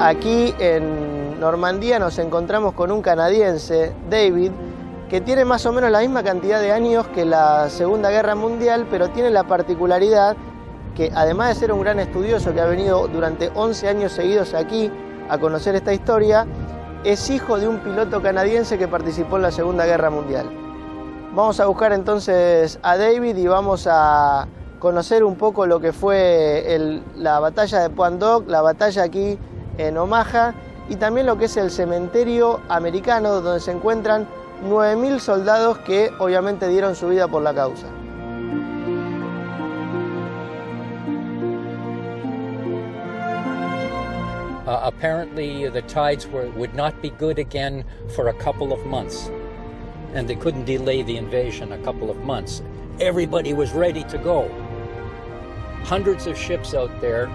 Aquí en Normandía nos encontramos con un canadiense, David, que tiene más o menos la misma cantidad de años que la Segunda Guerra Mundial, pero tiene la particularidad que, además de ser un gran estudioso que ha venido durante 11 años seguidos aquí a conocer esta historia, es hijo de un piloto canadiense que participó en la Segunda Guerra Mundial. Vamos a buscar entonces a David y vamos a conocer un poco lo que fue la batalla de Point Doc, la batalla aquí en Omaha, y también lo que es el cementerio americano, donde se encuentran 9.000 soldados que obviamente dieron su vida por la causa. Apparently the tides would not be good again for a couple of months, and they couldn't delay the invasion a couple of months. Everybody was ready to go. Hundreds of ships out there,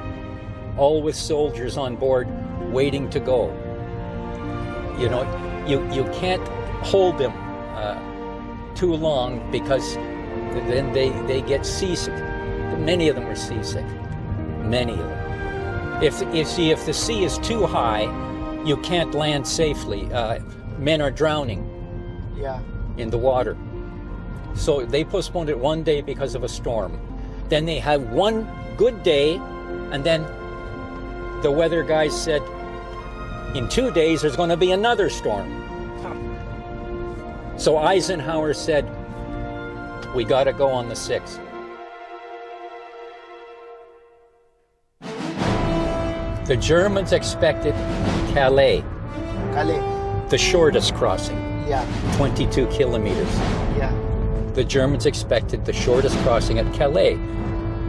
all with soldiers on board, waiting to go. You know, you can't hold them too long, because then they get seasick. Many of them were seasick. Many of them. If the sea is too high, you can't land safely. Men are drowning in the water. So they postponed it one day because of a storm. Then they had one good day, and then the weather guys said, in 2 days there's going to be another storm. So Eisenhower said, we got to go on the 6th. The Germans expected Calais, the shortest crossing, 22 kilometers. The Germans expected the shortest crossing at Calais.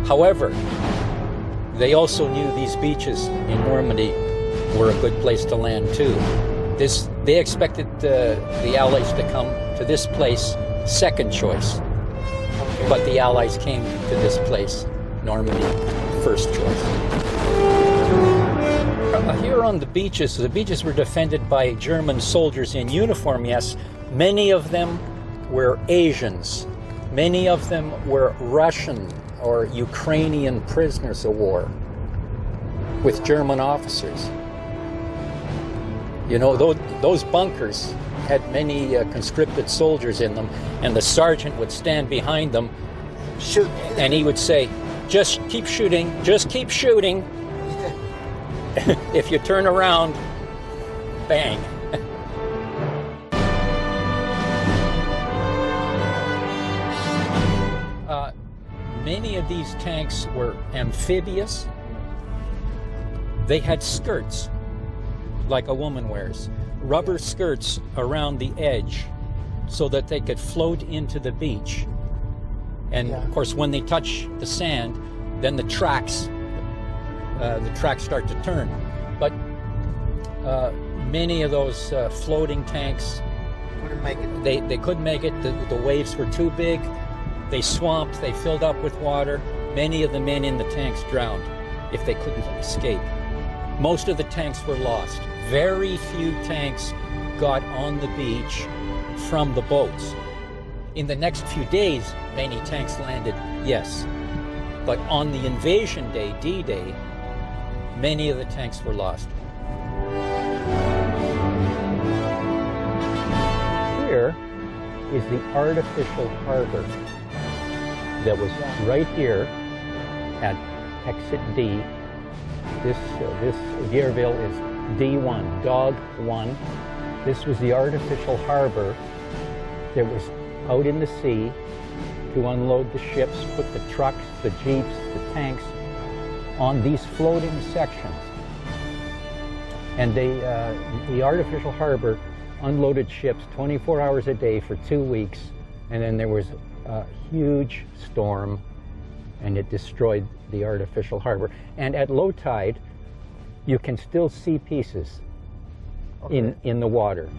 However, they also knew these beaches in Normandy were a good place to land too. They expected the Allies to come to this place, second choice. But the Allies came to this place, Normandy, first choice. Here on the beaches were defended by German soldiers in uniform, yes. Many of them were Asians. Many of them were Russian or Ukrainian prisoners of war with German officers. You know, those bunkers had many conscripted soldiers in them, and the sergeant would stand behind them, shoot, and he would say, just keep shooting, just keep shooting. If you turn around, bang. Many of these tanks were amphibious. They had skirts, like a woman wears, rubber skirts around the edge so that they could float into the beach. And of course, when they touch the sand, then the tracks start to turn. But many of those floating tanks couldn't make it. They couldn't make it. The waves were too big. They swamped. They filled up with water. Many of the men in the tanks drowned if they couldn't escape. Most of the tanks were lost. Very few tanks got on the beach from the boats. In the next few days, many tanks landed, yes. But on the invasion day, D-Day, many of the tanks were lost. Here is the artificial harbor that was right here at exit D. This Vierville is D1, Dog 1. This was the artificial harbor that was out in the sea to unload the ships, put the trucks, the jeeps, the tanks on these floating sections. And the artificial harbor unloaded ships 24 hours a day for 2 weeks, and then there was a huge storm and it destroyed the artificial harbor. And at low tide, you can still see pieces in the water.